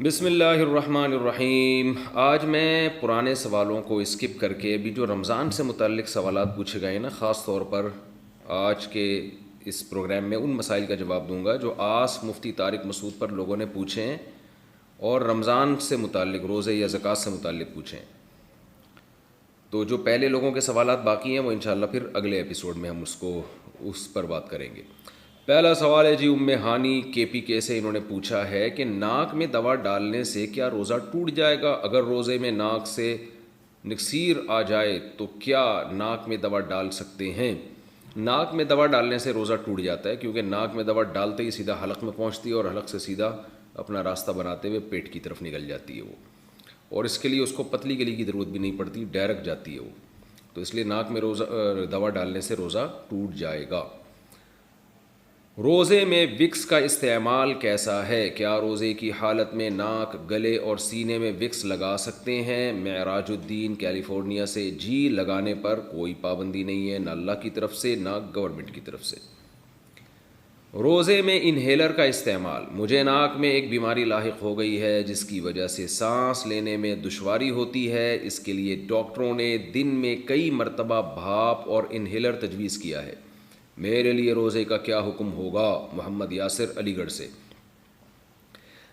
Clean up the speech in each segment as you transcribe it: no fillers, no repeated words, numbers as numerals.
بسم اللہ الرحمن الرحیم۔ آج میں پرانے سوالوں کو اسکپ کر کے ابھی جو رمضان سے متعلق سوالات پوچھے گئے نا، خاص طور پر آج کے اس پروگرام میں ان مسائل کا جواب دوں گا جو آج مفتی طارق مسعود پر لوگوں نے پوچھے ہیں اور رمضان سے متعلق، روزے یا زکوٰۃ سے متعلق پوچھے ہیں۔ تو جو پہلے لوگوں کے سوالات باقی ہیں وہ انشاءاللہ پھر اگلے ایپیسوڈ میں ہم اس پر بات کریں گے۔ پہلا سوال ہے جی ہانی کے پی کے سے، انہوں نے پوچھا ہے کہ ناک میں دوا ڈالنے سے کیا روزہ ٹوٹ جائے گا؟ اگر روزے میں ناک سے نکسیر آ جائے تو کیا ناک میں دوا ڈال سکتے ہیں؟ ناک میں دوا ڈالنے سے روزہ ٹوٹ جاتا ہے، کیونکہ ناک میں دوا ڈالتے ہی سیدھا حلق میں پہنچتی ہے اور حلق سے سیدھا اپنا راستہ بناتے ہوئے پیٹ کی طرف نکل جاتی ہے وہ، اور اس کے لیے اس کو پتلی گلی کی ضرورت بھی نہیں پڑتی، ڈائریکٹ جاتی ہے وہ، تو اس لیے ناک میں دوا ڈالنے سے روزہ ٹوٹ جائے گا۔ روزے میں وکس کا استعمال کیسا ہے؟ کیا روزے کی حالت میں ناک، گلے اور سینے میں وکس لگا سکتے ہیں؟ معراج الدین کیلیفورنیا سے، جی لگانے پر کوئی پابندی نہیں ہے، نہ اللہ کی طرف سے نہ گورنمنٹ کی طرف سے۔ روزے میں انہیلر کا استعمال، مجھے ناک میں ایک بیماری لاحق ہو گئی ہے جس کی وجہ سے سانس لینے میں دشواری ہوتی ہے، اس کے لیے ڈاکٹروں نے دن میں کئی مرتبہ بھاپ اور انہیلر تجویز کیا ہے، میرے لیے روزے کا کیا حکم ہوگا؟ محمد یاسر علی گڑھ سے۔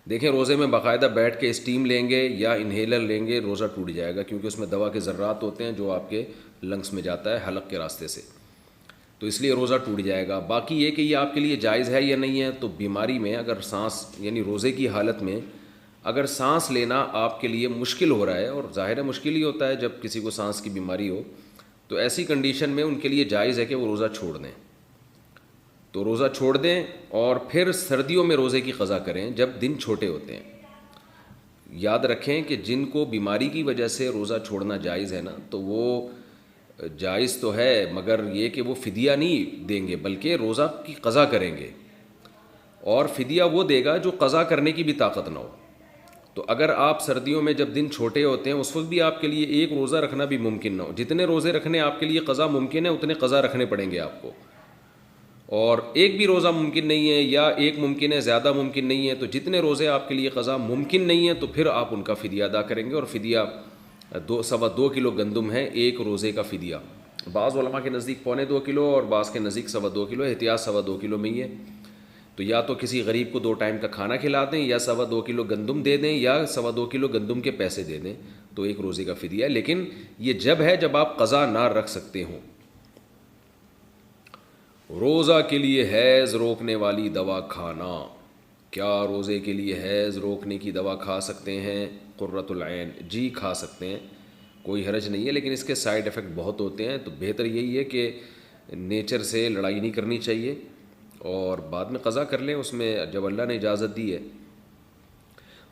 دیکھیں، روزے میں باقاعدہ بیٹھ کے اسٹیم لیں گے یا انہیلر لیں گے روزہ ٹوٹ جائے گا، کیونکہ اس میں دوا کے ذرات ہوتے ہیں جو آپ کے لنگس میں جاتا ہے حلق کے راستے سے، تو اس لیے روزہ ٹوٹ جائے گا۔ باقی یہ کہ یہ آپ کے لیے جائز ہے یا نہیں ہے، تو بیماری میں اگر سانس، یعنی روزے کی حالت میں اگر سانس لینا آپ کے لیے مشکل ہو رہا ہے، اور ظاہر ہے مشکل ہی ہوتا ہے جب کسی کو سانس کی بیماری ہو، تو ایسی کنڈیشن میں ان کے لیے جائز ہے کہ وہ روزہ چھوڑ دیں، تو روزہ چھوڑ دیں اور پھر سردیوں میں روزے کی قضا کریں جب دن چھوٹے ہوتے ہیں۔ یاد رکھیں کہ جن کو بیماری کی وجہ سے روزہ چھوڑنا جائز ہے نا، تو وہ جائز تو ہے، مگر یہ کہ وہ فدیہ نہیں دیں گے بلکہ روزہ کی قضا کریں گے، اور فدیہ وہ دے گا جو قضا کرنے کی بھی طاقت نہ ہو۔ تو اگر آپ سردیوں میں جب دن چھوٹے ہوتے ہیں اس وقت بھی آپ کے لیے ایک روزہ رکھنا بھی ممکن نہ ہو، جتنے روزے رکھنے آپ کے لیے قضا ممکن ہے اتنے قضا رکھنے پڑیں گے آپ کو، اور ایک بھی روزہ ممکن نہیں ہے یا ایک ممکن ہے زیادہ ممکن نہیں ہے، تو جتنے روزے آپ کے لیے قضا ممکن نہیں ہے تو پھر آپ ان کا فدیہ ادا کریں گے، اور فدیہ 2.25 کلو گندم ہے ایک روزے کا فدیہ، بعض علماء کے نزدیک 2.25 کلو اور بعض کے نزدیک 2.25 کلو، احتیاط 2.25 کلو میں ہی ہے، تو یا تو کسی غریب کو 2 ٹائم کا کھانا کھلا دیں، یا 2.25 کلو گندم دے دیں، یا 2.25 کلو گندم کے پیسے دے دیں، تو ایک روزے کا فدیہ ہے، لیکن یہ جب ہے جب آپ قضا نہ رکھ سکتے ہوں۔ روزہ کے لیے حیض روکنے والی دوا کھانا، کیا روزے کے لیے حیض روکنے کی دوا کھا سکتے ہیں؟ قرۃ العین، جی کھا سکتے ہیں، کوئی حرج نہیں ہے، لیکن اس کے سائیڈ ایفیکٹ بہت ہوتے ہیں، تو بہتر یہی ہے کہ نیچر سے لڑائی نہیں کرنی چاہیے اور بعد میں قضا کر لیں اس میں جب اللہ نے اجازت دی ہے۔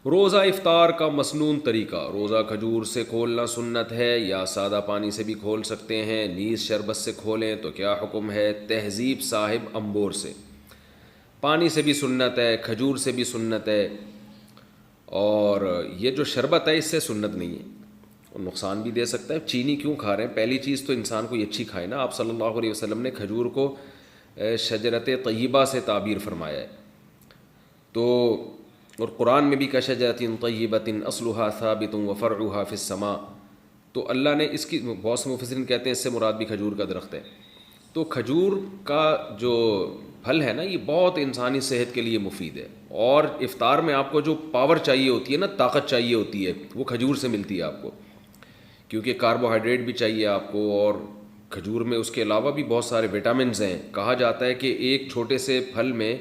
روزہ افطار کا مسنون طریقہ، روزہ کھجور سے کھولنا سنت ہے یا سادہ پانی سے بھی کھول سکتے ہیں؟ نیز شربت سے کھولیں تو کیا حکم ہے؟ تہذیب صاحب امبور سے۔ پانی سے بھی سنت ہے، کھجور سے بھی سنت ہے، اور یہ جو شربت ہے اس سے سنت نہیں ہے، اور نقصان بھی دے سکتا ہے۔ چینی کیوں کھا رہے ہیں؟ پہلی چیز تو انسان کو یہ اچھی کھائے نا، آپ صلی اللہ علیہ وسلم نے کھجور کو شجرت طیبہ سے تعبیر فرمایا ہے، تو اور قرآن میں بھی کشجرۃ طیبۃ اصلھا ثابت وفرعھا فی السماء، تو اللہ نے اس کی، بہت سے مفسرین کہتے ہیں اس سے مراد بھی کھجور کا درخت ہے، تو کھجور کا جو پھل ہے نا یہ بہت انسانی صحت کے لیے مفید ہے، اور افطار میں آپ کو جو پاور چاہیے ہوتی ہے نا، طاقت چاہیے ہوتی ہے، وہ کھجور سے ملتی ہے آپ کو، کیونکہ کاربوہائیڈریٹ بھی چاہیے آپ کو، اور کھجور میں اس کے علاوہ بھی بہت سارے وٹامنز ہیں۔ کہا جاتا ہے کہ ایک چھوٹے سے پھل میں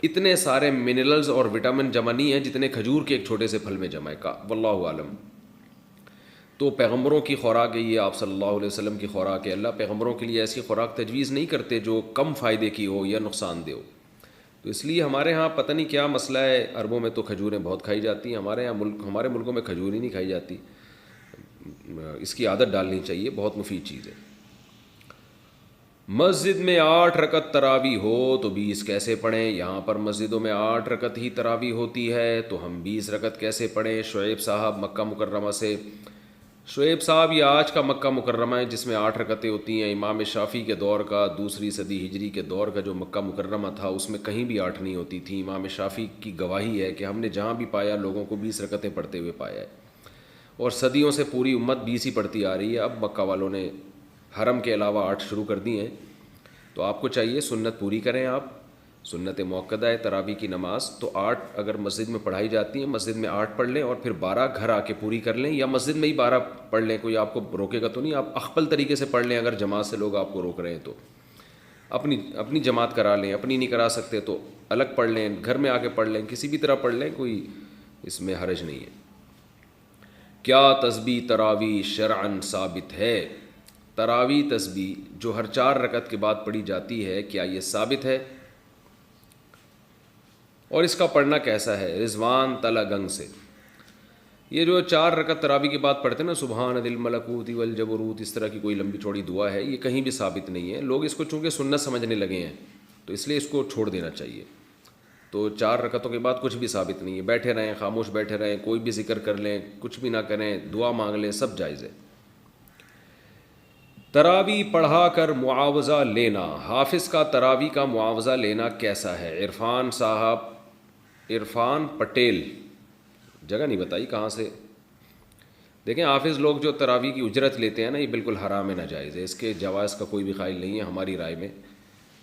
اتنے سارے منرلز اور وٹامن جمع نہیں ہیں جتنے کھجور کے ایک چھوٹے سے پھل میں جمع ہے، واللہ عالم۔ تو پیغمبروں کی خوراک ہے یہ، آپ صلی اللہ علیہ وسلم کی خوراک ہے، اللہ پیغمبروں کے لیے ایسی خوراک تجویز نہیں کرتے جو کم فائدے کی ہو یا نقصان دہ ہو، تو اس لیے ہمارے ہاں پتہ نہیں کیا مسئلہ ہے، عربوں میں تو کھجوریں بہت کھائی جاتی ہیں، ہمارے ملکوں میں کھجور ہی نہیں کھائی جاتی، اس کی عادت ڈالنی چاہیے، بہت مفید چیز ہے۔ مسجد میں 8 رکعت تراویح ہو تو 20 کیسے پڑھیں؟ یہاں پر مسجدوں میں 8 رکعت ہی تراویح ہوتی ہے تو ہم 20 رکعت کیسے پڑھیں؟ شعیب صاحب مکہ مکرمہ سے۔ شعیب صاحب، یہ آج کا مکہ مکرمہ ہے جس میں 8 رکعتیں ہوتی ہیں، امام شافعی کے دور کا 2 صدی ہجری کے دور کا جو مکہ مکرمہ تھا اس میں کہیں بھی 8 نہیں ہوتی تھی۔ امام شافعی کی گواہی ہے کہ ہم نے جہاں بھی پایا لوگوں کو 20 رکعتیں پڑھتے ہوئے پایا ہے، اور صدیوں سے پوری امت 20 ہی پڑھتی آ رہی ہے۔ اب مکہ والوں نے حرم کے علاوہ 8 شروع کر دی ہیں، تو آپ کو چاہیے سنت پوری کریں۔ آپ سنت موقدہ ہے تراویح کی نماز، تو 8 اگر مسجد میں پڑھائی جاتی ہیں مسجد میں 8 پڑھ لیں، اور پھر 12 گھر آ کے پوری کر لیں، یا مسجد میں ہی 12 پڑھ لیں، کوئی آپ کو روکے گا تو نہیں۔ آپ اخپل طریقے سے پڑھ لیں، اگر جماعت سے لوگ آپ کو روک رہے ہیں تو اپنی جماعت کرا لیں، اپنی نہیں کرا سکتے تو الگ پڑھ لیں، گھر میں آ کے پڑھ لیں، کسی بھی طرح پڑھ لیں، کوئی اس میں حرج نہیں ہے۔ کیا تسبیح تراویح شرعاً ثابت ہے؟ تراویح تسبیح جو ہر 4 رکعت کے بعد پڑھی جاتی ہے، کیا یہ ثابت ہے؟ اور اس کا پڑھنا کیسا ہے؟ رضوان تلا گنگ سے۔ یہ جو 4 رکعت تراویح کے بعد پڑھتے ہیں نا، سبحان ذی الملکوت والجبروت، اس طرح کی کوئی لمبی چوڑی دعا ہے، یہ کہیں بھی ثابت نہیں ہے۔ لوگ اس کو چونکہ سنت سمجھنے لگے ہیں تو اس لیے اس کو چھوڑ دینا چاہیے۔ تو 4 رکعتوں کے بعد کچھ بھی ثابت نہیں ہے، بیٹھے رہیں، خاموش بیٹھے رہیں، کوئی بھی ذکر کر لیں، کچھ بھی نہ کریں، دعا مانگ لیں، سب جائز ہے۔ تراویح پڑھا کر معاوضہ لینا، حافظ کا تراویح کا معاوضہ لینا کیسا ہے؟ عرفان صاحب، عرفان پٹیل، جگہ نہیں بتائی کہاں سے۔ دیکھیں، حافظ لوگ جو تراویح کی اجرت لیتے ہیں نا، یہ بالکل حرام ہے، ناجائز ہے، اس کے جواز کا کوئی بھی قائل نہیں ہے ہماری رائے میں،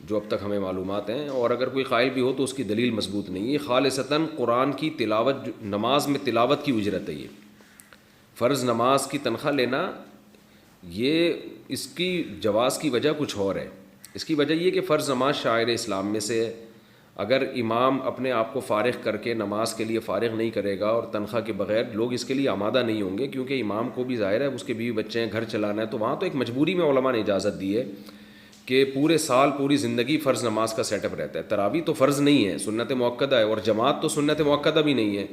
جو اب تک ہمیں معلومات ہیں، اور اگر کوئی قائل بھی ہو تو اس کی دلیل مضبوط نہیں ہے۔ یہ خالصتاً قرآن کی تلاوت، نماز میں تلاوت کی اجرت ہے۔ یہ فرض نماز کی تنخواہ لینا، یہ اس کی جواز کی وجہ کچھ اور ہے۔ اس کی وجہ یہ کہ فرض نماز شعائر اسلام میں سے ہے، اگر امام اپنے آپ کو فارغ کر کے نماز کے لیے فارغ نہیں کرے گا اور تنخواہ کے بغیر، لوگ اس کے لیے آمادہ نہیں ہوں گے، کیونکہ امام کو بھی ظاہر ہے اس کے بیوی بچے ہیں، گھر چلانا ہے، تو وہاں تو ایک مجبوری میں علماء نے اجازت دی ہے کہ پورے سال پوری زندگی فرض نماز کا سیٹ اپ رہتا ہے۔ تراویح تو فرض نہیں ہے، سنت موقدہ ہے، اور جماعت تو سنت موقدہ بھی نہیں ہے،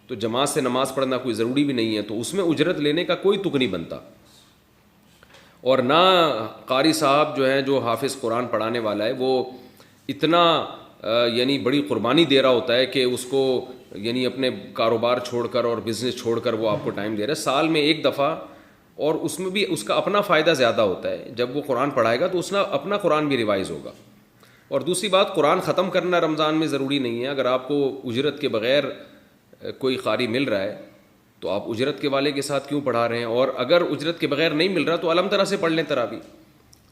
تو جماعت سے نماز پڑھنا کوئی ضروری بھی نہیں ہے، تو اس میں اجرت لینے کا کوئی تک نہیں بنتا۔ اور نہ قاری صاحب جو ہیں، جو حافظ قرآن پڑھانے والا ہے، وہ اتنا یعنی بڑی قربانی دے رہا ہوتا ہے کہ اس کو یعنی اپنے کاروبار چھوڑ کر اور بزنس چھوڑ کر وہ آپ کو ٹائم دے رہا ہے سال میں ایک دفعہ، اور اس میں بھی اس کا اپنا فائدہ زیادہ ہوتا ہے۔ جب وہ قرآن پڑھائے گا تو اس نے اپنا قرآن بھی ریوائز ہوگا۔ اور دوسری بات، قرآن ختم کرنا رمضان میں ضروری نہیں ہے۔ اگر آپ کو اجرت کے بغیر کوئی قاری مل رہا ہے تو آپ اجرت کے والے کے ساتھ کیوں پڑھا رہے ہیں؟ اور اگر اجرت کے بغیر نہیں مل رہا تو الحمد للہ سے پڑھ لیں تراویح۔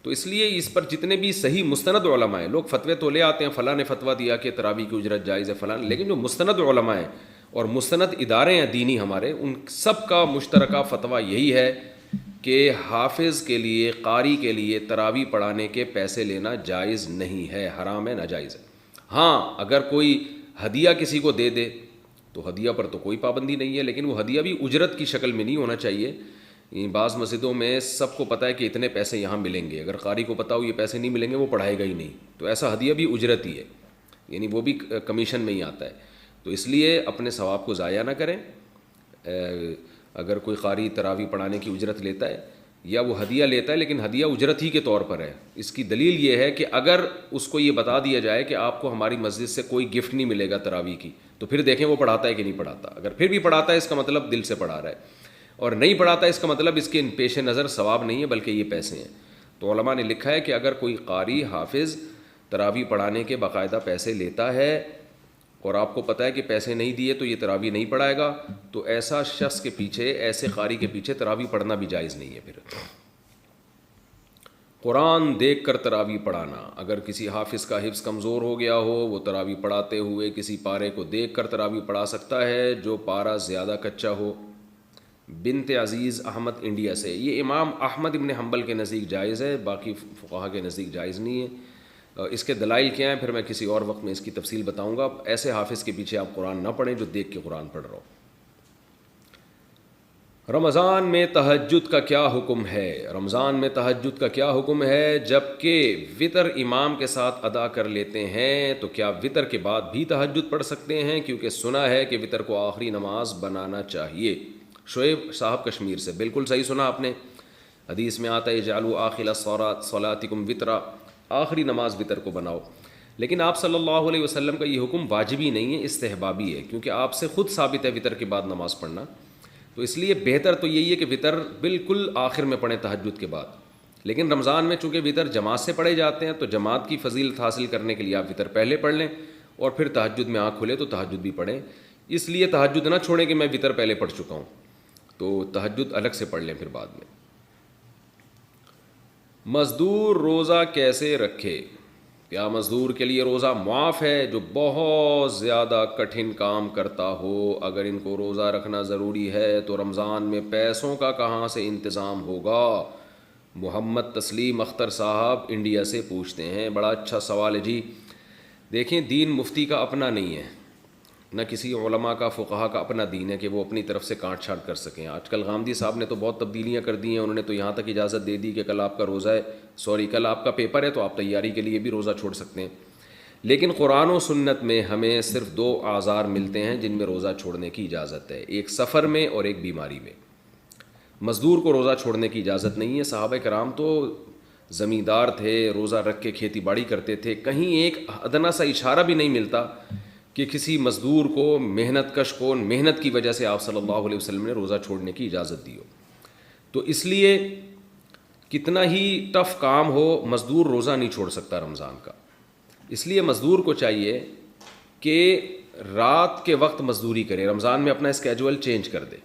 تو اس لیے اس پر جتنے بھی صحیح مستند علماء ہیں، لوگ فتوے تو لے آتے ہیں، فلاں نے فتویٰ دیا کہ تراویح کی اجرت جائز ہے فلاں، لیکن جو مستند علماء ہیں اور مستند ادارے ہیں دینی ہمارے، ان سب کا مشترکہ فتویٰ یہی ہے کہ حافظ کے لیے، قاری کے لیے تراویح پڑھانے کے پیسے لینا جائز نہیں ہے، حرام ہے، ناجائز ہے۔ ہاں، اگر کوئی ہدیہ کسی کو دے دے تو ہدیہ پر تو کوئی پابندی نہیں ہے، لیکن وہ ہدیہ بھی اجرت کی شکل میں نہیں ہونا چاہیے۔ بعض مسجدوں میں سب کو پتہ ہے کہ اتنے پیسے یہاں ملیں گے، اگر قاری کو پتہ ہو یہ پیسے نہیں ملیں گے وہ پڑھائے گا ہی نہیں، تو ایسا ہدیہ بھی اجرت ہی ہے، یعنی وہ بھی کمیشن میں ہی آتا ہے۔ تو اس لیے اپنے ثواب کو ضائع نہ کریں۔ اگر کوئی قاری تراویح پڑھانے کی اجرت لیتا ہے یا وہ ہدیہ لیتا ہے، لیکن ہدیہ اجرت ہی کے طور پر ہے، اس کی دلیل یہ ہے کہ اگر اس کو یہ بتا دیا جائے کہ آپ کو ہماری مسجد سے کوئی گفٹ نہیں ملے گا تراویح کی، تو پھر دیکھیں وہ پڑھاتا ہے کہ نہیں پڑھاتا۔ اگر پھر بھی پڑھاتا ہے اس کا مطلب دل سے پڑھا رہا ہے، اور نہیں پڑھاتا اس کا مطلب اس کے پیش نظر ثواب نہیں ہے بلکہ یہ پیسے ہیں۔ تو علماء نے لکھا ہے کہ اگر کوئی قاری حافظ تراویح پڑھانے کے باقاعدہ پیسے لیتا ہے اور آپ کو پتہ ہے کہ پیسے نہیں دیے تو یہ تراویح نہیں پڑھائے گا، تو ایسا شخص کے پیچھے، ایسے قاری کے پیچھے تراویح پڑھنا بھی جائز نہیں ہے۔ پھر قرآن دیکھ کر تراویح پڑھانا، اگر کسی حافظ کا حفظ کمزور ہو گیا ہو، وہ تراویح پڑھاتے ہوئے کسی پارے کو دیکھ کر تراویح پڑھا سکتا ہے جو پارہ زیادہ کچا ہو۔ بنت عزیز احمد انڈیا سے، یہ امام احمد ابن حنبل کے نزدیک جائز ہے، باقی فقہا کے نزدیک جائز نہیں ہے۔ اس کے دلائل کیا ہیں پھر میں کسی اور وقت میں اس کی تفصیل بتاؤں گا۔ ایسے حافظ کے پیچھے آپ قرآن نہ پڑھیں جو دیکھ کے قرآن پڑھ رہا ہو۔ رمضان میں تہجد کا کیا حکم ہے؟ رمضان میں تہجد کا کیا حکم ہے؟ جب کہ وتر امام کے ساتھ ادا کر لیتے ہیں تو کیا وتر کے بعد بھی تہجد پڑھ سکتے ہیں؟ کیونکہ سنا ہے کہ وتر کو آخری نماز بنانا چاہیے۔ شعیب صاحب کشمیر سے، بالکل صحیح سنا آپ نے، حدیث میں آتا ہے اجعلوا آخر صلاتکم وترا، آخری نماز وتر کو بناؤ، لیکن آپ صلی اللہ علیہ وسلم کا یہ حکم واجبی نہیں ہے، استحبابی ہے، کیونکہ آپ سے خود ثابت ہے وتر کے بعد نماز پڑھنا۔ تو اس لیے بہتر تو یہی ہے کہ وطر بالکل آخر میں پڑھیں تہجد کے بعد. لیکن رمضان میں چونکہ وطر جماعت سے پڑھے جاتے ہیں تو جماعت کی فضیلت حاصل کرنے کے لیے آپ وطر پہلے پڑھ لیں اور پھر تہجد میں آنکھ کھلے تو تہجد بھی پڑھیں. اس لیے تہجد نہ چھوڑیں کہ میں وطر پہلے پڑھ چکا ہوں, تو تہجد الگ سے پڑھ لیں پھر بعد میں. مزدور روزہ کیسے رکھے؟ کیا مزدور کے لیے روزہ معاف ہے جو بہت زیادہ کٹھن کام کرتا ہو؟ اگر ان کو روزہ رکھنا ضروری ہے تو رمضان میں پیسوں کا کہاں سے انتظام ہوگا؟ محمد تسلیم اختر صاحب انڈیا سے پوچھتے ہیں. بڑا اچھا سوال ہے جی. دیکھیں, دین مفتی کا اپنا نہیں ہے, نہ کسی علماء کا فقہا کا اپنا دین ہے کہ وہ اپنی طرف سے کاٹ چھانٹ کر سکیں. آج کل غامدی صاحب نے تو بہت تبدیلیاں کر دی ہیں. انہوں نے تو یہاں تک اجازت دے دی کہ کل آپ کا روزہ ہے, کل آپ کا پیپر ہے تو آپ تیاری کے لیے بھی روزہ چھوڑ سکتے ہیں. لیکن قرآن و سنت میں ہمیں صرف 2 اعذار ملتے ہیں جن میں روزہ چھوڑنے کی اجازت ہے, ایک سفر میں اور ایک بیماری میں. مزدور کو روزہ چھوڑنے کی اجازت نہیں ہے. صحابہ کرام تو زمیندار تھے, روزہ رکھ کے کھیتی باڑی کرتے تھے. کہیں ایک ادنا سا اشارہ بھی نہیں ملتا کہ کسی مزدور کو, محنت کش کو, محنت کی وجہ سے آپ صلی اللہ علیہ وسلم نے روزہ چھوڑنے کی اجازت دی ہو. تو اس لیے کتنا ہی ٹف کام ہو, مزدور روزہ نہیں چھوڑ سکتا رمضان کا. اس لیے مزدور کو چاہیے کہ رات کے وقت مزدوری کرے, رمضان میں اپنا اسکیجول چینج کر دے.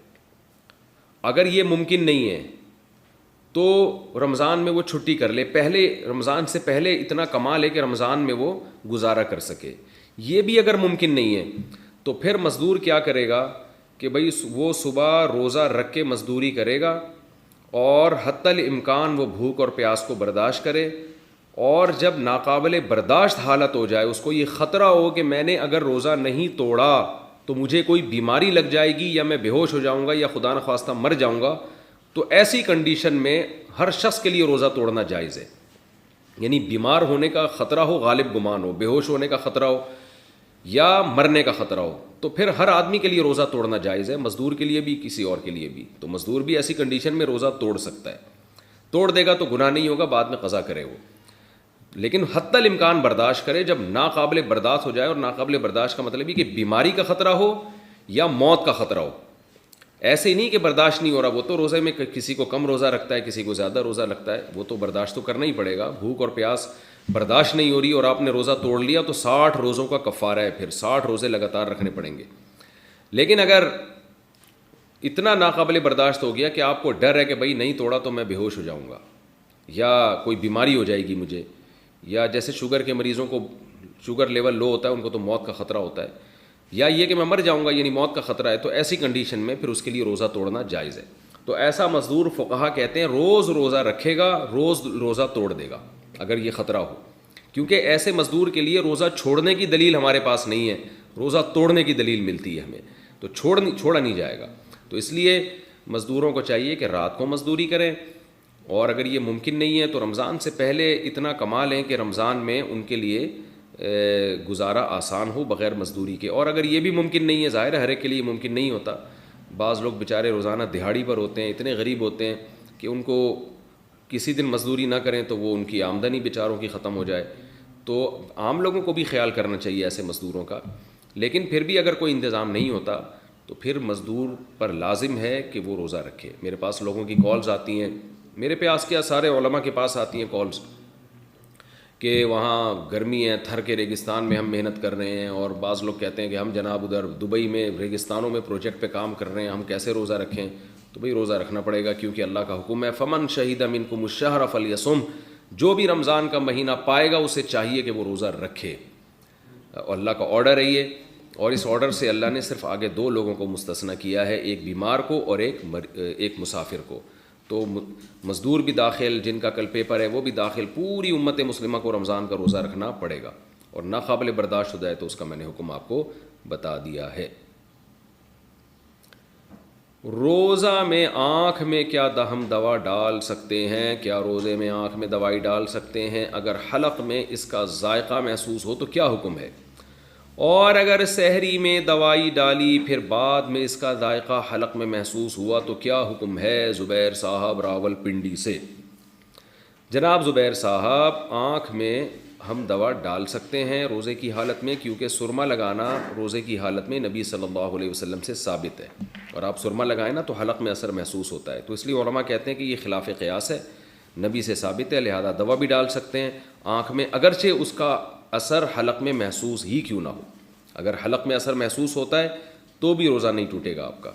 اگر یہ ممکن نہیں ہے تو رمضان میں وہ چھٹی کر لے, پہلے رمضان سے پہلے اتنا کما لے کہ رمضان میں وہ گزارا کر سکے. یہ بھی اگر ممکن نہیں ہے تو پھر مزدور کیا کرے گا کہ بھئی وہ صبح روزہ رکھ کے مزدوری کرے گا اور حتی الامکان وہ بھوک اور پیاس کو برداشت کرے, اور جب ناقابل برداشت حالت ہو جائے, اس کو یہ خطرہ ہو کہ میں نے اگر روزہ نہیں توڑا تو مجھے کوئی بیماری لگ جائے گی یا میں بے ہوش ہو جاؤں گا یا خدا نخواستہ مر جاؤں گا, تو ایسی کنڈیشن میں ہر شخص کے لیے روزہ توڑنا جائز ہے. یعنی بیمار ہونے کا خطرہ ہو, غالب گمان ہو, بے ہوش ہونے کا خطرہ ہو یا مرنے کا خطرہ ہو, تو پھر ہر آدمی کے لیے روزہ توڑنا جائز ہے, مزدور کے لیے بھی, کسی اور کے لیے بھی. تو مزدور بھی ایسی کنڈیشن میں روزہ توڑ سکتا ہے. توڑ دے گا تو گناہ نہیں ہوگا, بعد میں قضا کرے وہ, لیکن حتی الامکان برداشت کرے. جب ناقابل برداشت ہو جائے, اور ناقابل برداشت کا مطلب یہ کہ بیماری کا خطرہ ہو یا موت کا خطرہ ہو. ایسے ہی نہیں کہ برداشت نہیں ہو رہا, وہ تو روزے میں کسی کو کم روزہ رکھتا ہے, کسی کو زیادہ روزہ لگتا ہے, وہ تو برداشت تو کرنا ہی پڑے گا. بھوک اور پیاس برداشت نہیں ہو رہی اور آپ نے روزہ توڑ لیا تو 60 روزوں کا کفارہ ہے, پھر 60 روزے لگاتار رکھنے پڑیں گے. لیکن اگر اتنا ناقابل برداشت ہو گیا کہ آپ کو ڈر ہے کہ بھائی نہیں توڑا تو میں بے ہوش ہو جاؤں گا یا کوئی بیماری ہو جائے گی مجھے, یا جیسے شوگر کے مریضوں کو شوگر لیول لو ہوتا ہے, ان کو تو موت کا خطرہ ہوتا ہے, یا یہ کہ میں مر جاؤں گا یعنی موت کا خطرہ ہے, تو ایسی کنڈیشن میں پھر اس کے لیے روزہ توڑنا جائز ہے. تو ایسا مزدور فقہا کہتے ہیں روز روزہ رکھے گا, روز روزہ توڑ دے گا اگر یہ خطرہ ہو, کیونکہ ایسے مزدور کے لیے روزہ چھوڑنے کی دلیل ہمارے پاس نہیں ہے, روزہ توڑنے کی دلیل ملتی ہے ہمیں, تو چھوڑا نہیں جائے گا. تو اس لیے مزدوروں کو چاہیے کہ رات کو مزدوری کریں, اور اگر یہ ممکن نہیں ہے تو رمضان سے پہلے اتنا کما لیں کہ رمضان میں ان کے لیے گزارا آسان ہو بغیر مزدوری کے. اور اگر یہ بھی ممکن نہیں ہے, ظاہر ہے ہر ایک کے لیے ممکن نہیں ہوتا, بعض لوگ بیچارے روزانہ دہاڑی پر ہوتے ہیں, اتنے غریب ہوتے ہیں کہ ان کو کسی دن مزدوری نہ کریں تو وہ ان کی آمدنی بیچاروں کی ختم ہو جائے. تو عام لوگوں کو بھی خیال کرنا چاہیے ایسے مزدوروں کا. لیکن پھر بھی اگر کوئی انتظام نہیں ہوتا تو پھر مزدور پر لازم ہے کہ وہ روزہ رکھے. میرے پاس لوگوں کی کالز آتی ہیں, میرے پاس کیا سارے علماء کے پاس آتی ہیں کالز کہ وہاں گرمی ہے, تھر کے ریگستان میں ہم محنت کر رہے ہیں, اور بعض لوگ کہتے ہیں کہ ہم جناب ادھر دبئی میں ریگستانوں میں پروجیکٹ پہ کام کر رہے ہیں, ہم کیسے روزہ رکھیں؟ تو بھئی روزہ رکھنا پڑے گا کیونکہ اللہ کا حکم ہے, فمن شہید منکم الشہر فلیصم, جو بھی رمضان کا مہینہ پائے گا اسے چاہیے کہ وہ روزہ رکھے. اور اللہ کا آرڈر ہے یہ, اور اس آرڈر سے اللہ نے صرف آگے 2 لوگوں کو مستثنی کیا ہے, ایک بیمار کو اور ایک مسافر کو. تو مزدور بھی داخل, جن کا کل پیپر ہے وہ بھی داخل, پوری امت مسلمہ کو رمضان کا روزہ رکھنا پڑے گا, اور ناقابل برداشت ہو جائے تو اس کا میں نے حکم آپ کو بتا دیا ہے. روزہ میں آنکھ میں کیا ہم دوا ڈال سکتے ہیں؟ کیا روزے میں آنکھ میں دوائی ڈال سکتے ہیں؟ اگر حلق میں اس کا ذائقہ محسوس ہو تو کیا حکم ہے؟ اور اگر سحری میں دوائی ڈالی پھر بعد میں اس کا ذائقہ حلق میں محسوس ہوا تو کیا حکم ہے؟ زبیر صاحب راول پنڈی سے. جناب زبیر صاحب, آنکھ میں ہم دوا ڈال سکتے ہیں روزے کی حالت میں، کیونکہ سرما لگانا روزے کی حالت میں نبی صلی اللہ علیہ وسلم سے ثابت ہے، اور آپ سرما لگائیں نا تو حلق میں اثر محسوس ہوتا ہے، تو اس لیے علماء کہتے ہیں کہ یہ خلاف قیاس ہے، نبی سے ثابت ہے، لہذا دوا بھی ڈال سکتے ہیں آنکھ میں، اگرچہ اس کا اثر حلق میں محسوس ہی کیوں نہ ہو، اگر حلق میں اثر محسوس ہوتا ہے تو بھی روزہ نہیں ٹوٹے گا آپ کا۔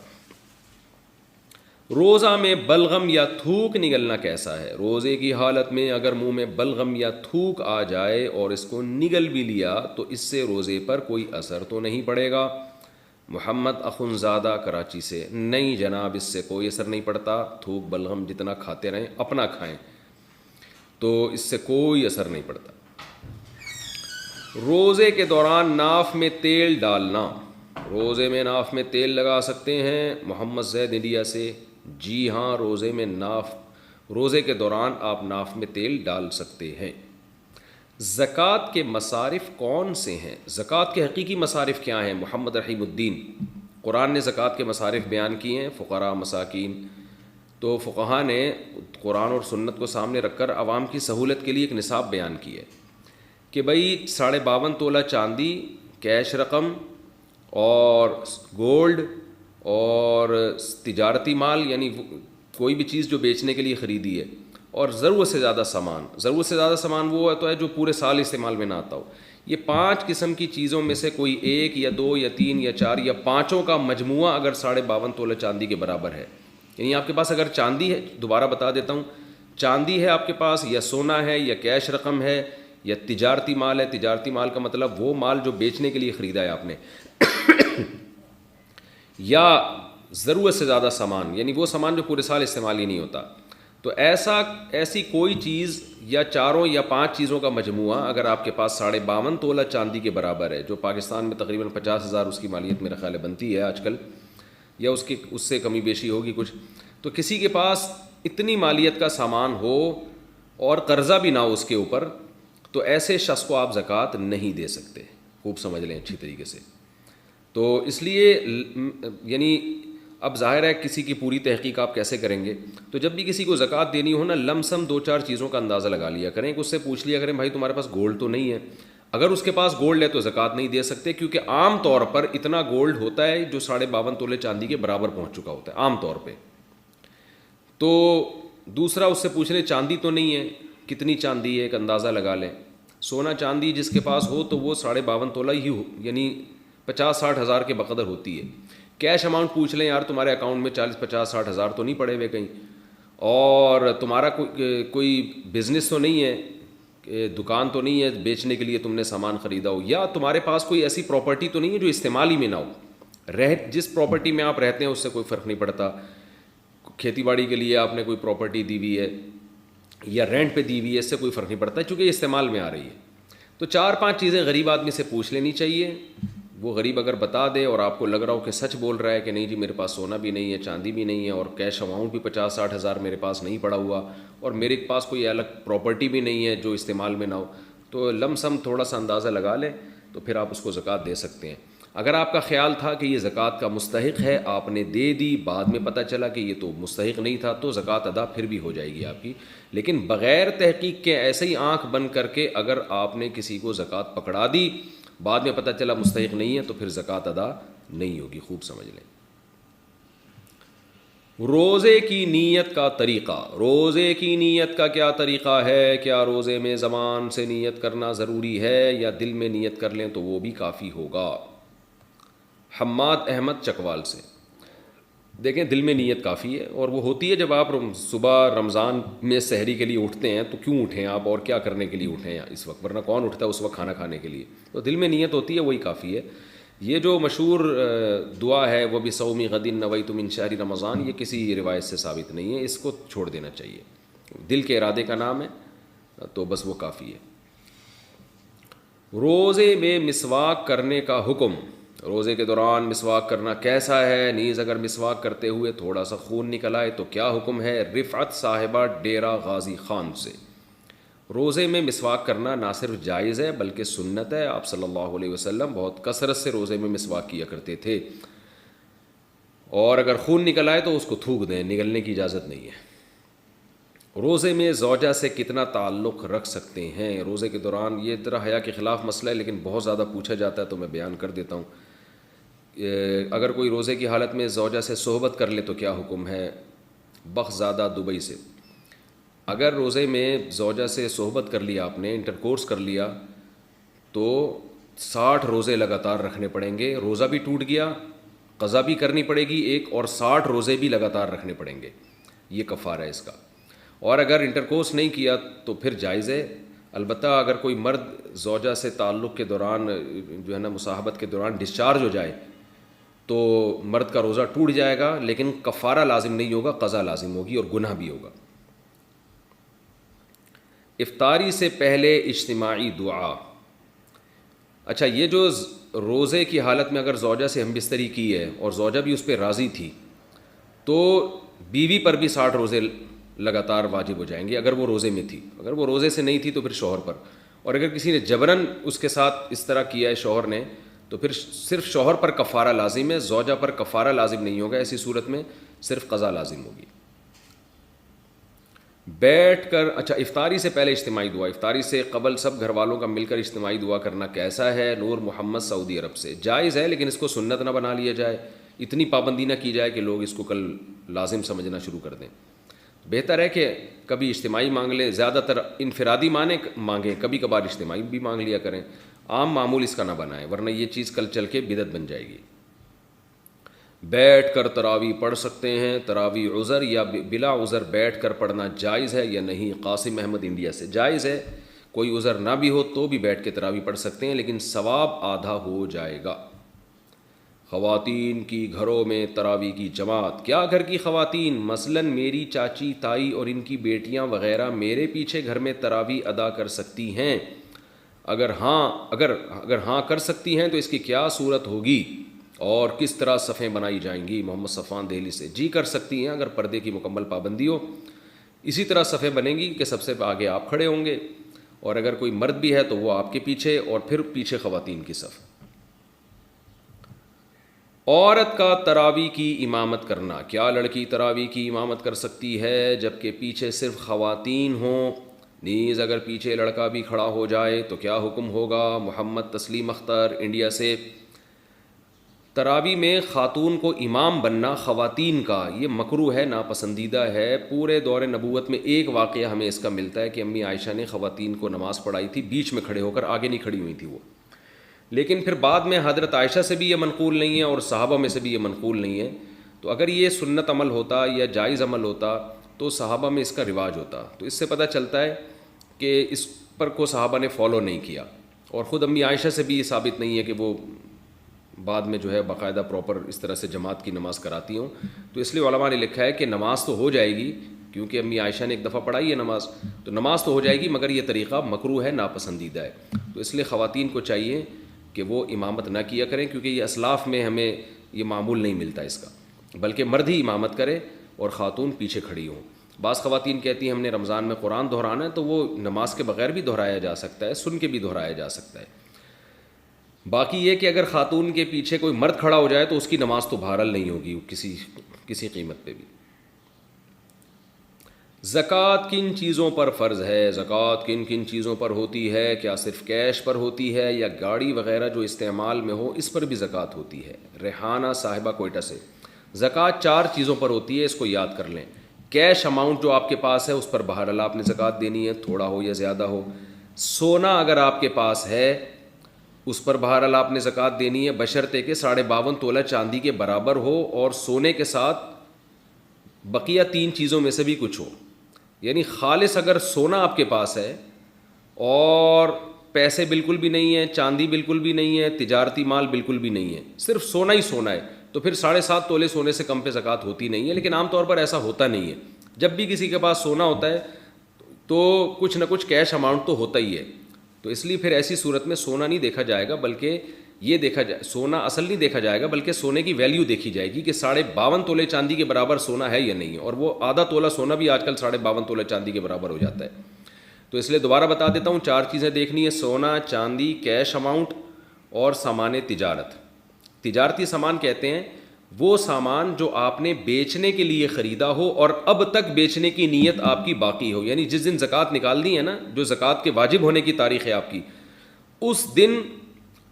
روزہ میں بلغم یا تھوک نگلنا کیسا ہے؟ روزے کی حالت میں اگر منہ میں بلغم یا تھوک آ جائے اور اس کو نگل بھی لیا تو اس سے روزے پر کوئی اثر تو نہیں پڑے گا۔ محمد اخنزادہ کراچی سے، نہیں جناب، اس سے کوئی اثر نہیں پڑتا، تھوک بلغم جتنا کھاتے رہیں، اپنا کھائیں، تو اس سے کوئی اثر نہیں پڑتا۔ روزے کے دوران ناف میں تیل ڈالنا، روزے میں ناف میں تیل لگا سکتے ہیں؟ محمد زید انڈیا سے، جی ہاں، روزے کے دوران آپ ناف میں تیل ڈال سکتے ہیں۔ زکوٰۃ کے مصارف کون سے ہیں؟ زکوٰۃ کے حقیقی مصارف کیا ہیں؟ محمد رحیم الدین، قرآن نے زکوٰۃ کے مصارف بیان کیے ہیں، فقراء مساکین، تو فقہا نے قرآن اور سنت کو سامنے رکھ کر عوام کی سہولت کے لیے ایک نصاب بیان کی ہے کہ بھئی 52.5 تولہ چاندی کیش رقم اور گولڈ اور تجارتی مال، یعنی کوئی بھی چیز جو بیچنے کے لیے خریدی ہے، اور ضرورت سے زیادہ سامان وہ ہوتا ہے جو پورے سال استعمال میں نہ آتا ہو، یہ 5 قسم کی چیزوں میں سے کوئی 1 یا 2 یا 3 یا 4 یا 5 کا مجموعہ اگر 52.5 تولہ چاندی کے برابر ہے، یعنی آپ کے پاس اگر چاندی ہے، دوبارہ بتا دیتا ہوں، چاندی ہے آپ کے پاس، یا سونا ہے، یا کیش رقم ہے، یا تجارتی مال ہے، تجارتی مال کا مطلب وہ مال جو بیچنے کے لیے خریدا ہے آپ نے، یا ضرورت سے زیادہ سامان، یعنی وہ سامان جو پورے سال استعمال ہی نہیں ہوتا، تو ایسی کوئی چیز یا 4 یا 5 چیزوں کا مجموعہ اگر آپ کے پاس 52.5 تولہ چاندی کے برابر ہے، جو پاکستان میں تقریباً 50,000 اس کی مالیت میرا خیال ہے بنتی ہے آج کل، یا اس سے کمی بیشی ہوگی کچھ، تو کسی کے پاس اتنی مالیت کا سامان ہو اور قرضہ بھی نہ ہو اس کے اوپر، تو ایسے شخص کو آپ زکوٰۃ نہیں دے سکتے، خوب سمجھ لیں اچھی طریقے سے۔ تو اس لیے یعنی اب ظاہر ہے کسی کی پوری تحقیق آپ کیسے کریں گے، تو جب بھی کسی کو زکوٰۃ دینی ہو نا، لم سم 2-4 چیزوں کا اندازہ لگا لیا کریں، کہ اس سے پوچھ لیا کریں بھائی تمہارے پاس گولڈ تو نہیں ہے، اگر اس کے پاس گولڈ ہے تو زکوٰۃ نہیں دے سکتے، کیونکہ عام طور پر اتنا گولڈ ہوتا ہے جو 52.5 تولے چاندی کے برابر پہنچ چکا ہوتا ہے عام طور پہ۔ تو دوسرا اس سے پوچھ لیں چاندی تو نہیں ہے، کتنی چاندی ہے ایک اندازہ لگا لیں، سونا چاندی جس کے پاس ہو تو وہ 52.5 تولہ ہی ہو، یعنی 50-60 ہزار کے بقدر ہوتی ہے۔ کیش اماؤنٹ پوچھ لیں، یار تمہارے اکاؤنٹ میں 40-50-60 ہزار تو نہیں پڑے ہوئے کہیں، اور تمہارا کوئی بزنس تو نہیں ہے، دکان تو نہیں ہے بیچنے کے لیے تم نے سامان خریدا ہو، یا تمہارے پاس کوئی ایسی پراپرٹی تو نہیں ہے جو استعمال ہی میں نہ ہو، جس پراپرٹی میں آپ رہتے ہیں اس سے کوئی فرق نہیں پڑتا، کھیتی باڑی کے لیے آپ نے کوئی پراپرٹی دی ہوئی ہے یا رینٹ پہ دی ہوئی ہے، اس سے کوئی فرق نہیں پڑتا چونکہ یہ استعمال میں آ رہی ہے۔ تو 4-5 چیزیں غریب آدمی سے پوچھ لینی چاہیے، وہ غریب اگر بتا دے اور آپ کو لگ رہا ہو کہ سچ بول رہا ہے کہ نہیں جی میرے پاس سونا بھی نہیں ہے، چاندی بھی نہیں ہے، اور کیش اماؤنٹ بھی 50-60 ہزار میرے پاس نہیں پڑا ہوا، اور میرے پاس کوئی الگ پراپرٹی بھی نہیں ہے جو استعمال میں نہ ہو، تو لم سم تھوڑا سا اندازہ لگا لیں تو پھر آپ اس کو زکوٰۃ دے سکتے ہیں۔ اگر آپ کا خیال تھا کہ یہ زکوٰۃ کا مستحق ہے، آپ نے دے دی، بعد میں پتہ چلا کہ یہ تو مستحق نہیں تھا، تو زکوٰۃ ادا پھر بھی ہو جائے گی آپ کی، لیکن بغیر تحقیق کے ایسے ہی آنکھ بند کر کے اگر آپ نے کسی کو زکوٰۃ پکڑا دی، بعد میں پتہ چلا مستحق نہیں ہے، تو پھر زکوٰۃ ادا نہیں ہوگی، خوب سمجھ لیں۔ روزے کی نیت کا طریقہ، روزے کی نیت کا کیا طریقہ ہے؟ کیا روزے میں زبان سے نیت کرنا ضروری ہے یا دل میں نیت کر لیں تو وہ بھی کافی ہوگا؟ حماد احمد چکوال سے، دیکھیں دل میں نیت کافی ہے، اور وہ ہوتی ہے جب آپ صبح رمضان میں سحری کے لیے اٹھتے ہیں، تو کیوں اٹھیں آپ اور کیا کرنے کے لیے اٹھیں اس وقت، ورنہ کون اٹھتا ہے اس وقت کھانا کھانے کے لیے، تو دل میں نیت ہوتی ہے وہی کافی ہے۔ یہ جو مشہور دعا ہے وہ بصوم غد نویت من شہر رمضان، یہ کسی روایت سے ثابت نہیں ہے، اس کو چھوڑ دینا چاہیے، دل کے ارادے کا نام ہے تو بس وہ کافی ہے۔ روزے میں مسواک کرنے کا حکم، روزے کے دوران مسواک کرنا کیسا ہے؟ نیز اگر مسواک کرتے ہوئے تھوڑا سا خون نکل آئے تو کیا حکم ہے؟ رفعت صاحبہ ڈیرہ غازی خان سے، روزے میں مسواک کرنا نہ صرف جائز ہے بلکہ سنت ہے، آپ صلی اللہ علیہ وسلم بہت کثرت سے روزے میں مسواک کیا کرتے تھے، اور اگر خون نکل آئے تو اس کو تھوک دیں، نگلنے کی اجازت نہیں ہے۔ روزے میں زوجہ سے کتنا تعلق رکھ سکتے ہیں روزے کے دوران؟ یہ ذرا حیا کے خلاف مسئلہ ہے لیکن بہت زیادہ پوچھا جاتا ہے تو میں بیان کر دیتا ہوں۔ اگر کوئی روزے کی حالت میں زوجہ سے صحبت کر لے تو کیا حکم ہے؟ بخزادہ دبئی سے۔ اگر روزے میں زوجہ سے صحبت کر لیا، آپ نے انٹر کر لیا، تو 60 روزے لگاتار رکھنے پڑیں گے۔ روزہ بھی ٹوٹ گیا، قضا بھی کرنی پڑے گی ایک، اور 60 روزے بھی لگاتار رکھنے پڑیں گے، یہ کفارہ ہے اس کا۔ اور اگر انٹرکورس نہیں کیا تو پھر جائز ہے۔ البتہ اگر کوئی مرد زوجہ سے تعلق کے دوران جو ہے نا مصاحبت کے دوران ڈسچارج ہو جائے تو مرد کا روزہ ٹوٹ جائے گا، لیکن کفارہ لازم نہیں ہوگا، قضا لازم ہوگی اور گناہ بھی ہوگا۔ افطاری سے پہلے اجتماعی دعا۔ اچھا، یہ جو روزے کی حالت میں اگر زوجہ سے ہم بستری کی ہے اور زوجہ بھی اس پہ راضی تھی تو بیوی پر بھی 60 روزے لگاتار واجب ہو جائیں گے اگر وہ روزے میں تھی۔ اگر وہ روزے سے نہیں تھی تو پھر شوہر پر، اور اگر کسی نے جبراً اس کے ساتھ اس طرح کیا ہے شوہر نے تو پھر صرف شوہر پر کفارہ لازم ہے، زوجہ پر کفارہ لازم نہیں ہوگا۔ ایسی صورت میں صرف قضا لازم ہوگی۔ بیٹھ کر، اچھا افطاری سے پہلے اجتماعی دعا، افطاری سے قبل سب گھر والوں کا مل کر اجتماعی دعا کرنا کیسا ہے؟ نور محمد سعودی عرب سے۔ جائز ہے لیکن اس کو سنت نہ بنا لیا جائے، اتنی پابندی نہ کی جائے کہ لوگ اس کو کل لازم سمجھنا شروع کر دیں۔ بہتر ہے کہ کبھی اجتماعی مانگ لیں، زیادہ تر انفرادی مانگیں، کبھی کبھار اجتماعی بھی مانگ لیا کریں، عام معمول اس کا نہ بنائیں ورنہ یہ چیز کل چل کے بدعت بن جائے گی۔ بیٹھ کر تراویح پڑھ سکتے ہیں؟ تراویح عذر یا بلا عذر بیٹھ کر پڑھنا جائز ہے یا نہیں؟ قاسم احمد انڈیا سے۔ جائز ہے، کوئی عذر نہ بھی ہو تو بھی بیٹھ کے تراویح پڑھ سکتے ہیں، لیکن ثواب آدھا ہو جائے گا۔ خواتین کی گھروں میں تراویح کی جماعت۔ کیا گھر کی خواتین مثلاً میری چاچی، تائی اور ان کی بیٹیاں وغیرہ میرے پیچھے گھر میں تراویح ادا کر سکتی ہیں؟ اگر ہاں کر سکتی ہیں تو اس کی کیا صورت ہوگی اور کس طرح صفیں بنائی جائیں گی؟ محمد صفان دہلی سے۔ جی کر سکتی ہیں اگر پردے کی مکمل پابندی ہو، اسی طرح صفیں بنیں گی کہ سب سے آگے آپ کھڑے ہوں گے، اور اگر کوئی مرد بھی ہے تو وہ آپ کے پیچھے، اور پھر پیچھے خواتین کی صف۔ عورت کا تراویح کی امامت کرنا۔ کیا لڑکی تراویح کی امامت کر سکتی ہے جبکہ پیچھے صرف خواتین ہوں؟ نیز اگر پیچھے لڑکا بھی کھڑا ہو جائے تو کیا حکم ہوگا؟ محمد تسلیم اختر انڈیا سے۔ تراویح میں خاتون کو امام بننا خواتین کا یہ مکروہ ہے، ناپسندیدہ ہے۔ پورے دور نبوت میں ایک واقعہ ہمیں اس کا ملتا ہے کہ امی عائشہ نے خواتین کو نماز پڑھائی تھی، بیچ میں کھڑے ہو کر، آگے نہیں کھڑی ہوئی تھی وہ۔ لیکن پھر بعد میں حضرت عائشہ سے بھی یہ منقول نہیں ہے اور صحابہ میں سے بھی یہ منقول نہیں ہے، تو اگر یہ سنت عمل ہوتا یا جائز عمل ہوتا تو صحابہ میں اس کا رواج ہوتا۔ تو اس سے پتہ چلتا ہے کہ اس پر کو صحابہ نے فالو نہیں کیا، اور خود امی عائشہ سے بھی یہ ثابت نہیں ہے کہ وہ بعد میں جو ہے باقاعدہ پراپر اس طرح سے جماعت کی نماز کراتی ہوں۔ تو اس لیے علماء نے لکھا ہے کہ نماز تو ہو جائے گی، کیونکہ امی عائشہ نے ایک دفعہ پڑھائی ہے نماز، تو نماز تو ہو جائے گی، مگر یہ طریقہ مکروہ ہے، ناپسندیدہ ہے۔ تو اس لیے خواتین کو چاہیے کہ وہ امامت نہ کیا کریں، کیونکہ یہ اسلاف میں ہمیں یہ معمول نہیں ملتا اس کا، بلکہ مرد ہی امامت کرے اور خاتون پیچھے کھڑی ہوں۔ بعض خواتین کہتی ہیں ہم نے رمضان میں قرآن دہرانا ہے، تو وہ نماز کے بغیر بھی دہرایا جا سکتا ہے، سن کے بھی دہرایا جا سکتا ہے۔ باقی یہ کہ اگر خاتون کے پیچھے کوئی مرد کھڑا ہو جائے تو اس کی نماز تو بہرحال نہیں ہوگی کسی قیمت پہ بھی۔ زکوٰۃ کن چیزوں پر فرض ہے؟ زکوٰۃ کن کن چیزوں پر ہوتی ہے؟ کیا صرف کیش پر ہوتی ہے یا گاڑی وغیرہ جو استعمال میں ہو اس پر بھی زکوٰۃ ہوتی ہے؟ ریحانہ صاحبہ کوئٹہ سے۔ زکوٰۃ 4 چیزوں پر ہوتی ہے، اس کو یاد کر لیں۔ کیش اماؤنٹ جو آپ کے پاس ہے اس پر بہرحال آپ نے زکوٰۃ دینی ہے، تھوڑا ہو یا زیادہ ہو۔ سونا اگر آپ کے پاس ہے اس پر بہرحال آپ نے زکوٰۃ دینی ہے، بشرطے کہ 52.5 تولہ چاندی کے برابر ہو اور سونے کے ساتھ بقیہ 3 چیزوں میں سے بھی کچھ ہو۔ یعنی خالص اگر سونا آپ کے پاس ہے اور پیسے بالکل بھی نہیں ہیں، چاندی بالکل بھی نہیں ہے، تجارتی مال بالکل بھی نہیں ہے، صرف سونا ہی سونا ہے، تو پھر 7.5 تولے سونے سے کم پہ زکوٰۃ ہوتی نہیں ہے۔ لیکن عام طور پر ایسا ہوتا نہیں ہے، جب بھی کسی کے پاس سونا ہوتا ہے تو کچھ نہ کچھ کیش اماؤنٹ تو ہوتا ہی ہے، تو اس لیے پھر ایسی صورت میں سونا نہیں دیکھا جائے گا، بلکہ یہ دیکھا جائے، سونا اصل نہیں دیکھا جائے گا بلکہ سونے کی ویلیو دیکھی جائے گی کہ 52.5 تولے چاندی کے برابر سونا ہے یا نہیں ہے، اور وہ آدھا تولہ سونا بھی آج کل 52.5 تولے چاندی کے برابر ہو جاتا ہے۔ تو اس لیے دوبارہ بتا دیتا ہوں، 4 چیزیں دیکھنی ہے: سونا، چاندی، کیش اماؤنٹ اور سامان تجارت۔ تجارتی سامان کہتے ہیں وہ سامان جو آپ نے بیچنے کے لیے خریدا ہو اور اب تک بیچنے کی نیت آپ کی باقی ہو، یعنی جس دن زکوٰۃ نکال دی ہے نا، جو زکوٰۃ کے واجب ہونے کی تاریخ ہے آپ کی، اس دن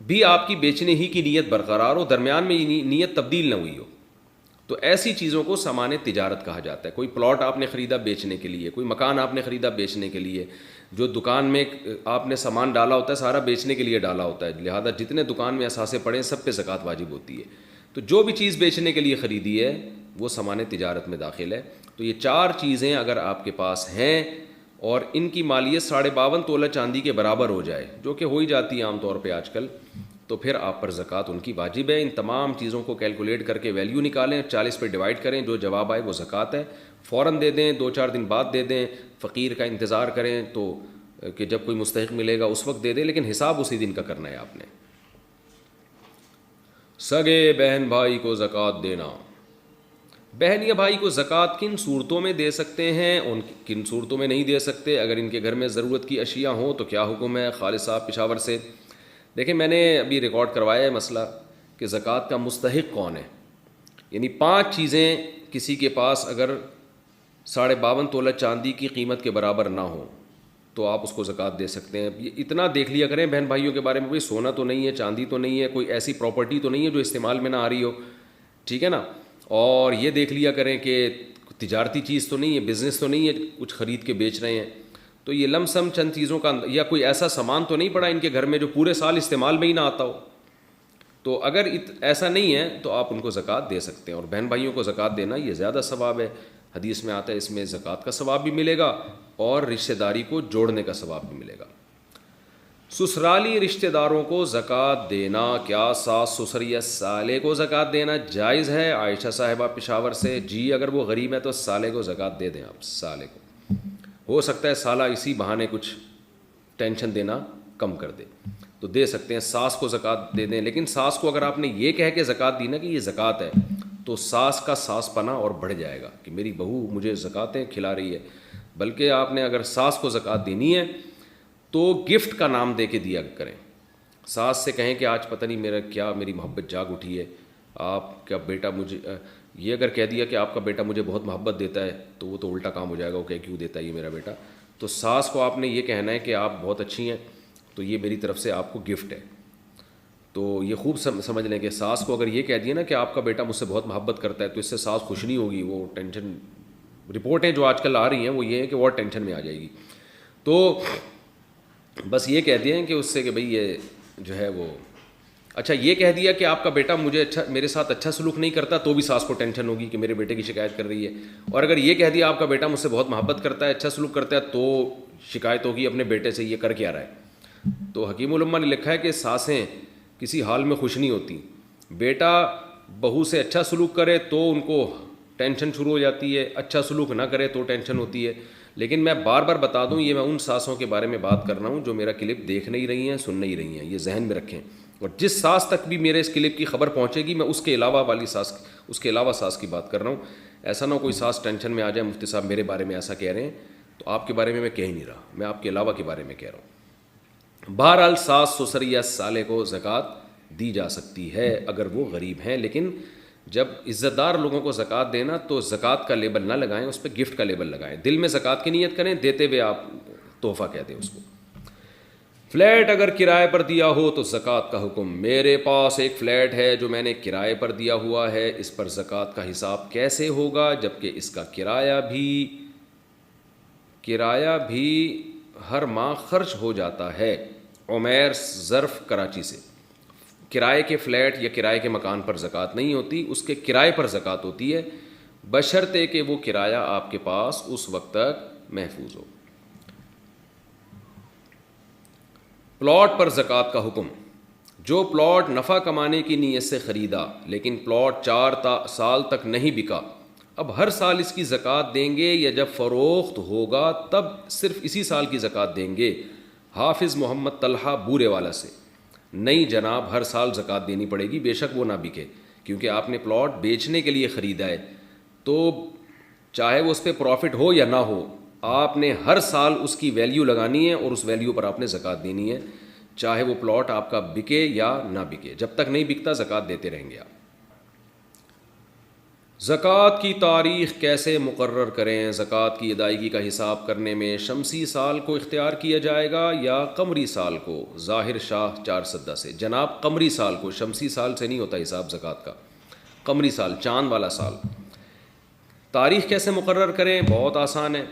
بھی آپ کی بیچنے ہی کی نیت برقرار ہو، درمیان میں یہ نیت تبدیل نہ ہوئی ہو، تو ایسی چیزوں کو سامان تجارت کہا جاتا ہے۔ کوئی پلاٹ آپ نے خریدا بیچنے کے لیے، کوئی مکان آپ نے خریدا بیچنے کے لیے، جو دکان میں آپ نے سامان ڈالا ہوتا ہے سارا بیچنے کے لیے ڈالا ہوتا ہے، لہذا جتنے دکان میں اثاثے پڑے ہیں سب پہ زکوٰۃ واجب ہوتی ہے۔ تو جو بھی چیز بیچنے کے لیے خریدی ہے وہ سامان تجارت میں داخل ہے۔ تو یہ 4 چیزیں اگر آپ کے پاس ہیں اور ان کی مالیت 52.5 تولہ چاندی کے برابر ہو جائے، جو کہ ہو ہی جاتی ہے عام طور پہ آج کل، تو پھر آپ پر زکوٰۃ ان کی واجب ہے۔ ان تمام چیزوں کو کیلکولیٹ کر کے ویلیو نکالیں، 40 پہ ڈیوائڈ کریں، جو جواب آئے وہ زکوٰۃ ہے۔ فوراً دے دیں، 2-4 دن بعد دے دیں، فقیر کا انتظار کریں تو کہ جب کوئی مستحق ملے گا اس وقت دے دیں، لیکن حساب اسی دن کا کرنا ہے آپ نے۔ سگے بہن بھائی کو زکوٰۃ دینا۔ بہن یا بھائی کو زکوٰۃ کن صورتوں میں دے سکتے ہیں، کن صورتوں میں نہیں دے سکتے؟ اگر ان کے گھر میں ضرورت کی اشیاء ہوں تو کیا حکم ہے؟ خالد صاحب پشاور سے۔ دیکھیں، میں نے ابھی ریکارڈ کروایا ہے مسئلہ کہ زکوٰۃ کا مستحق کون ہے، یعنی 5 چیزیں کسی کے پاس اگر 52.5 تولہ چاندی کی قیمت کے برابر نہ ہوں تو آپ اس کو زکوٰۃ دے سکتے ہیں۔ یہ اتنا دیکھ لیا کریں بہن بھائیوں کے بارے میں، بھائی سونا تو نہیں ہے، چاندی تو نہیں ہے، کوئی ایسی پراپرٹی تو نہیں ہے جو استعمال میں نہ آ رہی ہو، ٹھیک ہے نا، اور یہ دیکھ لیا کریں کہ تجارتی چیز تو نہیں ہے، بزنس تو نہیں ہے، کچھ خرید کے بیچ رہے ہیں، تو یہ لم سم چند چیزوں کا، یا کوئی ایسا سامان تو نہیں پڑا ان کے گھر میں جو پورے سال استعمال میں ہی نہ آتا ہو۔ تو اگر ایسا نہیں ہے تو آپ ان کو زکوٰۃ دے سکتے ہیں، اور بہن بھائیوں کو زکوٰۃ دینا یہ زیادہ ثواب ہے، حدیث میں آتا ہے اس میں زکوٰۃ کا ثواب بھی ملے گا اور رشتہ داری کو جوڑنے کا ثواب بھی ملے گا۔ سسرالی رشتہ داروں کو زکوٰۃ دینا، کیا ساس سسر یا سالے کو زکوٰۃ دینا جائز ہے؟ عائشہ صاحبہ پشاور سے۔ جی، اگر وہ غریب ہے تو سالے کو زکوٰۃ دے دیں آپ، سالے کو، ہو سکتا ہے سالہ اسی بہانے کچھ ٹینشن دینا کم کر دے تو دے سکتے ہیں۔ ساس کو زکوٰۃ دے دیں، لیکن ساس کو اگر آپ نے یہ کہہ کے زکوٰۃ دی نا کہ یہ زکوٰۃ ہے تو ساس کا ساس پنا اور بڑھ جائے گا کہ میری بہو مجھے زکوٰتیں کھلا رہی ہے، بلکہ آپ نے اگر ساس کو زکوٰۃ دینی ہے تو گفٹ کا نام دے کے دیا کریں۔ ساس سے کہیں کہ آج پتہ نہیں میری محبت جاگ اٹھی ہے، آپ کا بیٹا مجھے، یہ اگر کہہ دیا کہ آپ کا بیٹا مجھے بہت محبت دیتا ہے تو وہ تو الٹا کام ہو جائے گا، وہ کہ کیوں دیتا ہے یہ میرا بیٹا، تو ساس کو آپ نے یہ کہنا ہے کہ آپ بہت اچھی ہیں تو یہ میری طرف سے آپ کو گفٹ ہے۔ تو یہ خوب سمجھ لیں کہ ساس کو اگر یہ کہہ دیا نا کہ آپ کا بیٹا مجھ سے بہت محبت کرتا ہے تو اس سے ساس خوش نہیں ہوگی، وہ ٹینشن، رپورٹیں جو آج کل آ رہی ہیں وہ یہ ہیں کہ وہ ٹینشن میں آ جائے گی۔ تو بس یہ کہہ دیا کہ اس سے کہ بھئی یہ جو ہے وہ، اچھا یہ کہہ دیا کہ آپ کا بیٹا میرے ساتھ اچھا سلوک نہیں کرتا تو بھی ساس کو ٹینشن ہوگی کہ میرے بیٹے کی شکایت کر رہی ہے، اور اگر یہ کہہ دیا آپ کا بیٹا مجھ سے بہت محبت کرتا ہے، اچھا سلوک کرتا ہے، تو شکایت ہوگی اپنے بیٹے سے یہ کر کے آ رہا ہے۔ تو حکیم الامہ نے لکھا ہے کہ ساسیں کسی حال میں خوش نہیں ہوتی، بیٹا بہو سے اچھا سلوک کرے تو ان کو ٹینشن شروع ہو جاتی ہے، اچھا سلوک نہ کرے تو ٹینشن ہوتی ہے۔ لیکن میں بار بار بتا دوں، یہ میں ان ساسوں کے بارے میں بات کر رہا ہوں جو میرا کلپ دیکھ نہیں رہی ہیں، سن نہیں رہی ہیں، یہ ذہن میں رکھیں، اور جس ساس تک بھی میرے اس کلپ کی خبر پہنچے گی میں اس کے علاوہ ساس کی بات کر رہا ہوں۔ ایسا نہ ہو کوئی ساس ٹینشن میں آ جائے، مفتی صاحب میرے بارے میں ایسا کہہ رہے ہیں، تو آپ کے بارے میں کہہ ہی نہیں رہا، میں آپ کے علاوہ کے بارے میں کہہ رہا ہوں۔ بہرحال ساس سسر یا سالے کو زکوٰۃ دی جا سکتی ہے اگر وہ غریب ہیں، لیکن جب عزت دار لوگوں کو زکوٰۃ دینا تو زکوٰۃ کا لیبل نہ لگائیں، اس پہ گفٹ کا لیبل لگائیں، دل میں زکوٰۃ کی نیت کریں، دیتے ہوئے آپ تحفہ کہہ دیں اس کو۔ فلیٹ اگر کرائے پر دیا ہو تو زکوٰۃ کا حکم۔ میرے پاس ایک فلیٹ ہے جو میں نے کرائے پر دیا ہوا ہے، اس پر زکوٰۃ کا حساب کیسے ہوگا جبکہ اس کا کرایہ بھی ہر ماہ خرچ ہو جاتا ہے؟ عمیر ظرف کراچی سے۔ کرائے کے فلیٹ یا کرائے کے مکان پر زکوٰۃ نہیں ہوتی، اس کے کرائے پر زکوٰۃ ہوتی ہے، بشرطے کہ وہ کرایہ آپ کے پاس اس وقت تک محفوظ ہو۔ پلاٹ پر زکوٰۃ کا حکم۔ جو پلاٹ نفع کمانے کی نیت سے خریدا لیکن پلاٹ 4 سال تک نہیں بکا، اب ہر سال اس کی زکوٰۃ دیں گے یا جب فروخت ہوگا تب صرف اسی سال کی زکوٰۃ دیں گے؟ حافظ محمد طلحہ بورے والا سے۔ نہیں جناب، ہر سال زکوٰۃ دینی پڑے گی، بے شک وہ نہ بکے، کیونکہ آپ نے پلاٹ بیچنے کے لیے خریدا ہے، تو چاہے وہ اس پہ پروفٹ ہو یا نہ ہو، آپ نے ہر سال اس کی ویلیو لگانی ہے اور اس ویلیو پر آپ نے زکوٰۃ دینی ہے، چاہے وہ پلاٹ آپ کا بکے یا نہ بکے، جب تک نہیں بکتا زکوٰۃ دیتے رہیں گے آپ۔ زکوٰۃ کی تاریخ کیسے مقرر کریں؟ زکوٰۃ کی ادائیگی کا حساب کرنے میں شمسی سال کو اختیار کیا جائے گا یا قمری سال کو؟ ظاہر شاہ 4 سے۔ جناب قمری سال کو، شمسی سال سے نہیں ہوتا حساب زکوٰۃ کا، قمری سال، چاند والا سال۔ تاریخ کیسے مقرر کریں؟ بہت آسان ہے۔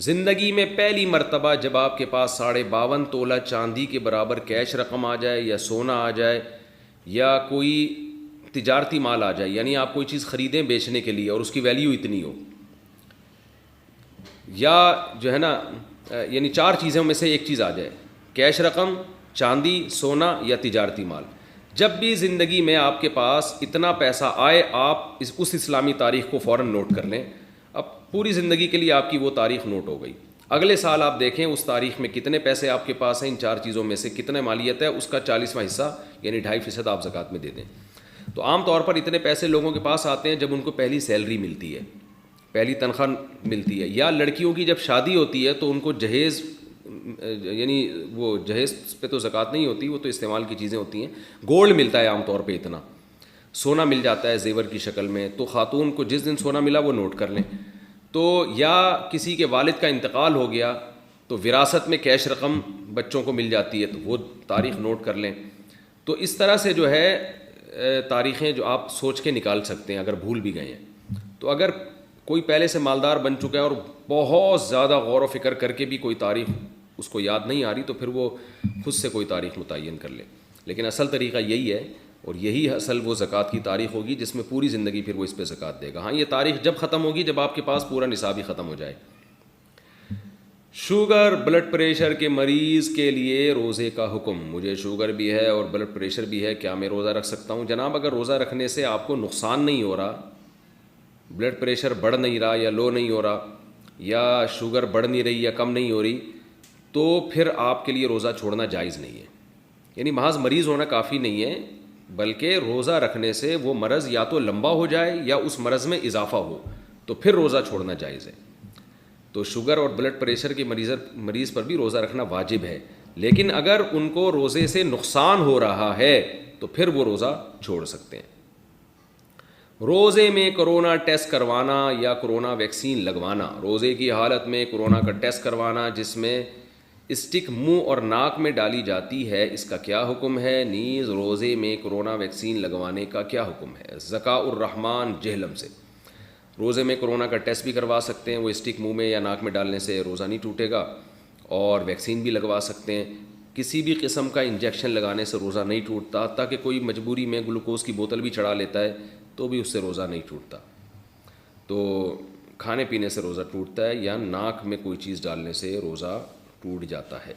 زندگی میں پہلی مرتبہ جب آپ کے پاس 52.5 تولہ چاندی کے برابر کیش رقم آ جائے یا سونا آ جائے یا کوئی تجارتی مال آ جائے، یعنی آپ کوئی چیز خریدیں بیچنے کے لیے اور اس کی ویلیو اتنی ہو، یا جو ہے نا یعنی 4 چیزوں میں سے ایک چیز آ جائے، کیش رقم، چاندی، سونا یا تجارتی مال۔ جب بھی زندگی میں آپ کے پاس اتنا پیسہ آئے، آپ اس اسلامی تاریخ کو فوراً نوٹ کر لیں۔ اب پوری زندگی کے لیے آپ کی وہ تاریخ نوٹ ہو گئی۔ اگلے سال آپ دیکھیں اس تاریخ میں کتنے پیسے آپ کے پاس ہیں، ان 4 چیزوں میں سے کتنے مالیت ہے، اس کا 40واں حصہ یعنی 2.5% آپ زکوٰۃ میں دے دیں۔ تو عام طور پر اتنے پیسے لوگوں کے پاس آتے ہیں جب ان کو پہلی سیلری ملتی ہے، پہلی تنخواہ ملتی ہے، یا لڑکیوں کی جب شادی ہوتی ہے تو ان کو جہیز، یعنی وہ جہیز پہ تو زکوٰۃ نہیں ہوتی، وہ تو استعمال کی چیزیں ہوتی ہیں، گولڈ ملتا ہے عام طور پہ، اتنا سونا مل جاتا ہے زیور کی شکل میں، تو خاتون کو جس دن سونا ملا وہ نوٹ کر لیں۔ تو یا کسی کے والد کا انتقال ہو گیا تو وراثت میں کیش رقم بچوں کو مل جاتی ہے، تو وہ تاریخ نوٹ کر لیں۔ تو اس طرح سے جو ہے تاریخیں جو آپ سوچ کے نکال سکتے ہیں اگر بھول بھی گئے ہیں۔ تو اگر کوئی پہلے سے مالدار بن چکا ہے اور بہت زیادہ غور و فکر کر کے بھی کوئی تاریخ اس کو یاد نہیں آ رہی، تو پھر وہ خود سے کوئی تاریخ متعین کر لے، لیکن اصل طریقہ یہی ہے، اور یہی اصل وہ زکوٰۃ کی تاریخ ہوگی جس میں پوری زندگی پھر وہ اس پہ زکوٰۃ دے گا۔ ہاں، یہ تاریخ جب ختم ہوگی جب آپ کے پاس پورا نصاب ہی ختم ہو جائے۔ شوگر بلڈ پریشر کے مریض کے لیے روزے کا حکم۔ مجھے شوگر بھی ہے اور بلڈ پریشر بھی ہے، کیا میں روزہ رکھ سکتا ہوں؟ جناب اگر روزہ رکھنے سے آپ کو نقصان نہیں ہو رہا، بلڈ پریشر بڑھ نہیں رہا یا لو نہیں ہو رہا، یا شوگر بڑھ نہیں رہی یا کم نہیں ہو رہی، تو پھر آپ کے لیے روزہ چھوڑنا جائز نہیں ہے۔ یعنی محض مریض ہونا کافی نہیں ہے، بلکہ روزہ رکھنے سے وہ مرض یا تو لمبا ہو جائے یا اس مرض میں اضافہ ہو، تو پھر روزہ چھوڑنا جائز ہے۔ تو شوگر اور بلڈ پریشر کے مریض پر بھی روزہ رکھنا واجب ہے، لیکن اگر ان کو روزے سے نقصان ہو رہا ہے تو پھر وہ روزہ چھوڑ سکتے ہیں۔ روزے میں کرونا ٹیسٹ کروانا یا کرونا ویکسین لگوانا۔ روزے کی حالت میں کرونا کا ٹیسٹ کروانا جس میں اسٹک منہ اور ناک میں ڈالی جاتی ہے، اس کا کیا حکم ہے؟ نیز روزے میں کرونا ویکسین لگوانے کا کیا حکم ہے؟ ذکاء الرحمان جہلم سے۔ روزے میں کرونا کا ٹیسٹ بھی کروا سکتے ہیں، وہ اسٹک منہ میں یا ناک میں ڈالنے سے روزہ نہیں ٹوٹے گا، اور ویکسین بھی لگوا سکتے ہیں۔ کسی بھی قسم کا انجیکشن لگانے سے روزہ نہیں ٹوٹتا، تاکہ کوئی مجبوری میں گلوکوز کی بوتل بھی چڑھا لیتا ہے تو بھی اس سے روزہ نہیں ٹوٹتا۔ تو کھانے پینے سے روزہ ٹوٹتا ہے یا ناک میں کوئی چیز ڈالنے سے روزہ ٹوٹ جاتا ہے۔